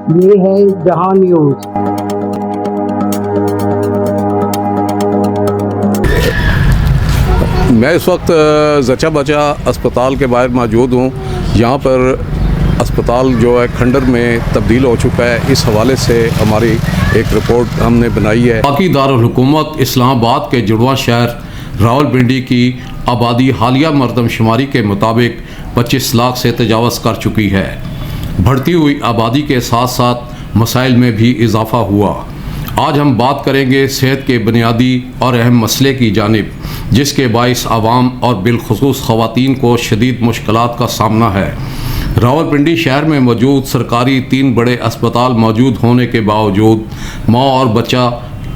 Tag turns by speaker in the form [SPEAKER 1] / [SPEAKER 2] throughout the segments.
[SPEAKER 1] ये है जहां न्यूज।
[SPEAKER 2] मैं इस वक्त जचा बचा अस्पताल के बाहर मौजूद हूँ। यहाँ पर अस्पताल जो है खंडर में तब्दील हो चुका है। इस हवाले से हमारी एक रिपोर्ट हमने बनाई है।
[SPEAKER 3] पाकी दारुल हुकूमत इस्लामाबाद के जुड़वा शहर रावलपिंडी की आबादी हालिया मरदमशुमारी के मुताबिक 25 लाख से तजावज़ कर चुकी है। बढ़ती हुई आबादी के साथ साथ मसाइल में भी इजाफा हुआ। आज हम बात करेंगे सेहत के बुनियादी और अहम मसले की जानिब, जिसके बाइस आवाम और बिलखुसूस ख़वातीन को शदीद मुश्किलात का सामना है। रावलपिंडी शहर में मौजूद सरकारी 3 बड़े अस्पताल मौजूद होने के बावजूद माँ और बच्चा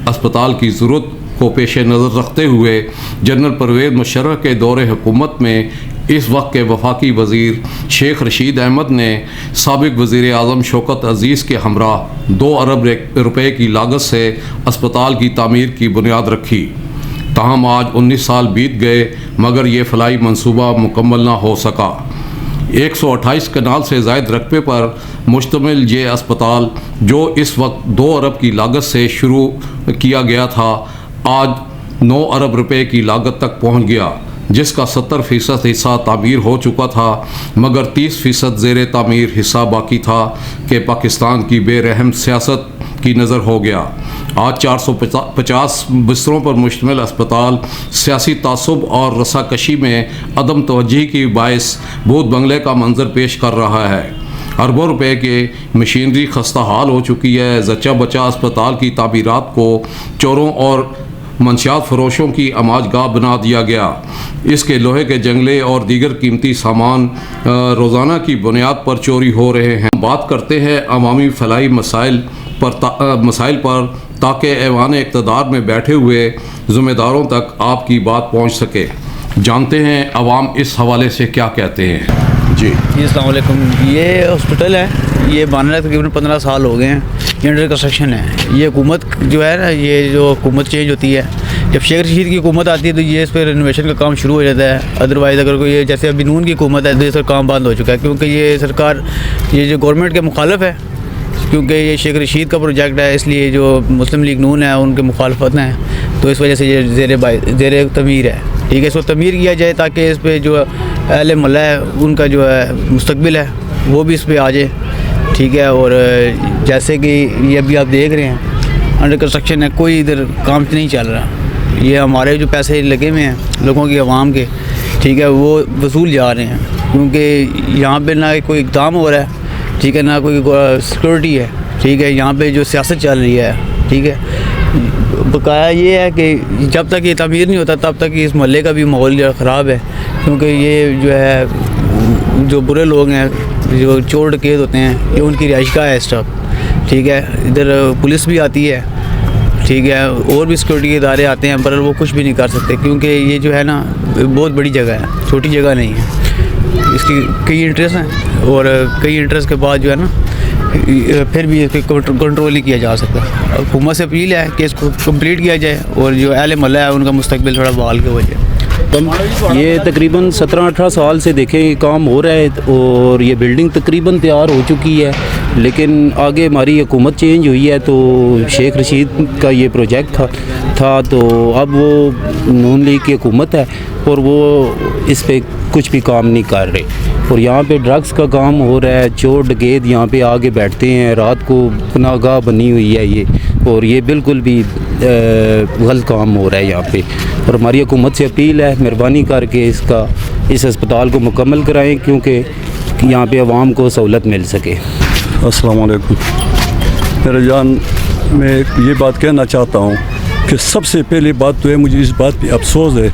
[SPEAKER 3] अस्पताल की ज़रूरत को पेश नज़र रखते हुए जनरल परवेज़ मुशर्रफ के दौरे हुकूमत में इस वक्त के वफाकी वज़ीर शेख रशीद अहमद ने साबिक़ वज़ीर आज़म शौकत अज़ीज़ के हमरा 2 अरब रुपए की लागत से अस्पताल की तामीर की बुनियाद रखी। ताहम आज 19 साल बीत गए मगर ये फलाई मंसूबा मुकम्मल ना हो सका। 128 कनाल से ज़ायद रकबे पर मुश्तमिल ये अस्पताल जो इस वक्त 2 अरब की लागत से शुरू किया गया था, आज 9 अरब रुपए की लागत तक पहुंच गया, जिसका 70% हिस्सा तामीर हो चुका था मगर 30% ज़ेर तामीर हिस्सा बाकी था कि पाकिस्तान की बेरहम सियासत की नज़र हो गया। आज 450 बिस्तरों पर मुश्तमिल अस्पताल सियासी तासुब और रसाकशी में अदम तवज्जुही की बाइस भूत बंगले का मंजर पेश कर रहा है। अरबों रुपए के मशीनरी खस्ता हाल हो चुकी है। जचा बचा अस्पताल की तामीरात को चोरों और मंशियात फरोशों की अमाजगाह बना दिया गया। इसके लोहे के जंगले और दीगर कीमती सामान रोज़ाना की बुनियाद पर चोरी हो रहे हैं। बात करते हैं अवामी फलाई मसाइल पर ताकि ऐवान इक़्तिदार में बैठे हुए ज़िम्मेदारों तक आपकी बात पहुंच सके। जानते हैं अवाम इस हवाले से क्या कहते हैं। जी
[SPEAKER 4] अस्सलाम वालेकुम। ये हॉस्पिटल है, ये बनने तकरीबन 15 साल हो गए हैं। ये अंडर कंस्ट्रक्शन है। ये हुकूमत जो है ना, ये जो हुकूमत चेंज होती है, जब शेख रशीद की हुकूमत आती है तो ये इस पर रिनोवेशन का काम शुरू हो जाता है। अदरवाइज़ अगर कोई जैसे अभी नून की हुकूमत है तो ये सर काम बंद हो चुका है, क्योंकि ये सरकार ये जो गवर्नमेंट के मुखालिफ है, क्योंकि ये शेख रशीद का प्रोजेक्ट है, इसलिए जो मुस्लिम लीग नून है उनके मुखालफत हैं, तो इस वजह से ये ज़ेर तमीर है। ठीक है, इसको तमीर किया जाए ताकि इस पर जो अहले महल्ला है उनका जो है मुस्तकबिल है वो भी इस पर आ जाए। ठीक है, और जैसे कि ये अभी आप देख रहे हैं अंडर कंस्ट्रक्शन है, कोई इधर काम नहीं चल रहा। ये हमारे जो पैसे लगे हुए हैं लोगों के, आवाम के, ठीक है, वो वसूल जा रहे हैं, क्योंकि यहाँ पे ना कोई इक़दाम हो रहा है, ठीक है, ना कोई सिक्योरिटी है। ठीक है, यहाँ पे जो सियासत चल रही है, ठीक है, बकाया ये है कि जब तक ये तमीर नहीं होता तब तक इस मोहल्ले का भी माहौल जो ख़राब है, क्योंकि ये जो है जो बुरे लोग हैं, जो चोर डकैत होते हैं, ये उनकी रिहाइशगाह है इस वक्त। ठीक है, इधर पुलिस भी आती है, ठीक है, और भी सिक्योरिटी के इदारे आते हैं, पर वो कुछ भी नहीं कर सकते, क्योंकि ये जो है ना बहुत बड़ी जगह है, छोटी जगह नहीं है। इसकी कई इंटरेस्ट हैं और कई इंटरेस्ट के बाद जो है ना फिर भी इसको कंट्रोल नहीं किया जा सकता। हुकूमत से अपील है कि इसको कंप्लीट किया जाए और जो अहले महल्ला है उनका मुस्तकबिल थोड़ा बहाल किया जाए।
[SPEAKER 5] ये तकरीबन 17-18 साल से देखें ये काम हो रहा है और ये बिल्डिंग तकरीबन तैयार हो चुकी है, लेकिन आगे हमारी हुकूमत चेंज हुई है तो शेख रशीद का ये प्रोजेक्ट था तो अब वो नून लीग की हुकूमत है और वो इस पे कुछ भी काम नहीं कर रहे। और यहाँ पे ड्रग्स का काम हो रहा है, चोर डकैत यहाँ पे आगे बैठते हैं, रात को पनाहगाह बनी हुई है ये, और ये बिल्कुल भी गलत काम हो रहा है यहाँ पे। और हमारी हुकूमत से अपील है, मेहरबानी करके इस अस्पताल को मुकम्मल कराएं, क्योंकि यहाँ पे आवाम को सहूलत मिल सके।
[SPEAKER 6] अस्सलाम वालेकुम। मेरे जान, मैं ये बात कहना चाहता हूँ कि सबसे पहली बात तो है, मुझे इस बात पे अफसोस है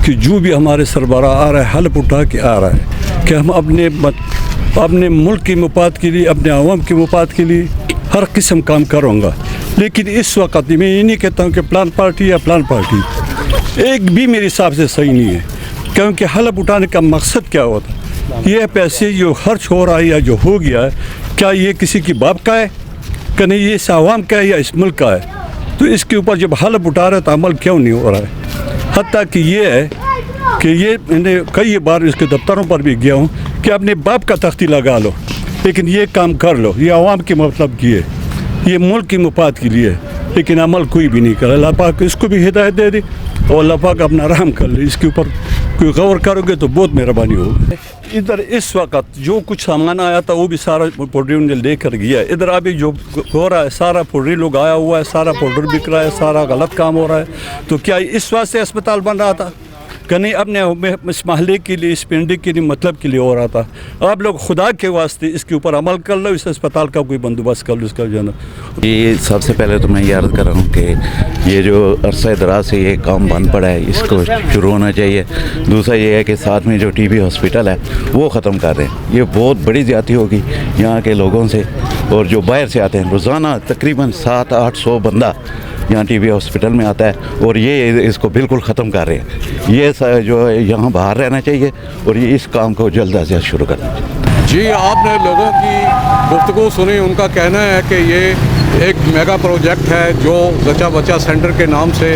[SPEAKER 6] कि जो भी हमारे सरबराह आ रहा है हल्फ उठा के आ रहा है कि हम अपने मुल्क के मुफाद के लिए, अपने आवाम के मुफाद के लिए हर किस्म काम करूँगा, लेकिन इस वक्त मैं ये नहीं कहता हूँ कि प्लान पार्टी या प्लान पार्टी, एक भी मेरे हिसाब से सही नहीं है, क्योंकि हल्फ उठाने का मकसद क्या होता है? ये पैसे जो खर्च हो रहा है या जो हो गया है, क्या ये किसी की बाप का है कि नहीं, ये इस आवाम का है या इस मुल्क का है? तो इसके ऊपर जब हल्फ उठा रहे तो अमल क्यों नहीं हो रहा है? हत्ता कि ये है कि ये मैंने कई बार इसके दफ्तरों पर भी गया हूँ कि अपने बाप का तख्ती लगा लो, लेकिन ये काम कर लो, ये आवाम के मतलब की है, ये मुल्क की मुफाद के लिए, लेकिन अमल कोई भी नहीं करे। अल्लाह पाक इसको भी हिदायत दे दी और अल्लाह पाक अपना रहम कर ले, इसके ऊपर कोई गौर करोगे तो बहुत मेहरबानी होगी। इधर इस वक्त जो कुछ सामान आया था वो भी सारा पाउडर ने लेकर गया। इधर अभी जो हो रहा है सारा पाउडर लोग आया हुआ है, सारा पाउडर बिक रहा है, सारा गलत काम हो रहा है। तो क्या इस वास्ते अस्पताल बन रहा था कि नहीं अपने इस महल्ले के लिए, इस पिंडी के लिए, मतलब के लिए हो रहा था? आप लोग खुदा के वास्ते इसके ऊपर अमल कर लो, इस अस्पताल का कोई बंदोबस्त कर लो इसका जो है ना।
[SPEAKER 7] ये सबसे पहले तो मैं ये अर्ज़ कर रहा हूँ कि ये जो अरसा दराज से ये काम बंद पड़ा है इसको शुरू होना चाहिए। दूसरा ये है कि साथ में जो टीबी हॉस्पिटल है वो ख़त्म कर दें। ये बहुत बड़ी ज़्यादती होगी यहाँ के लोगों से, और जो बाहर से आते हैं रोज़ाना तकरीबन 700-800 बंदा यहाँ टीबी हॉस्पिटल में आता है, और ये इसको बिल्कुल ख़त्म कर रहे हैं। ये जो है यहाँ बाहर रहना चाहिए और ये इस काम को जल्द अज जल्द शुरू करना चाहिए।
[SPEAKER 2] जी, आपने लोगों की गुफ्तगू सुनी। उनका कहना है कि ये एक मेगा प्रोजेक्ट है जो जचा बचा सेंटर के नाम से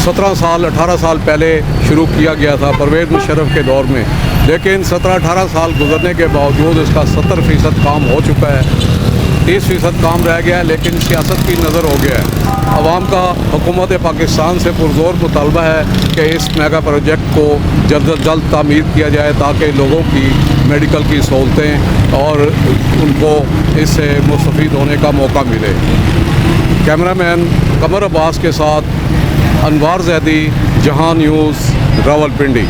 [SPEAKER 2] 18 साल पहले शुरू किया गया था परवेज़ मुशर्रफ के दौर में, लेकिन 17-18 साल गुजरने के बावजूद इसका 70% काम हो चुका है, 30% काम रह गया है, लेकिन सियासत की नज़र हो गया है। अवाम का हुकूमत पाकिस्तान से पुरज़ोर मुतालबा है कि इस मेगा प्रोजेक्ट को जल्द अज जल्द तामीर किया जाए ताकि लोगों की मेडिकल की सहूलतें और उनको इससे मुस्तफ़ीद होने का मौका मिले। कैमरामैन कमर अब्बास के साथ अनवार ज़ैदी, जहां न्यूज़, रावलपिंडी।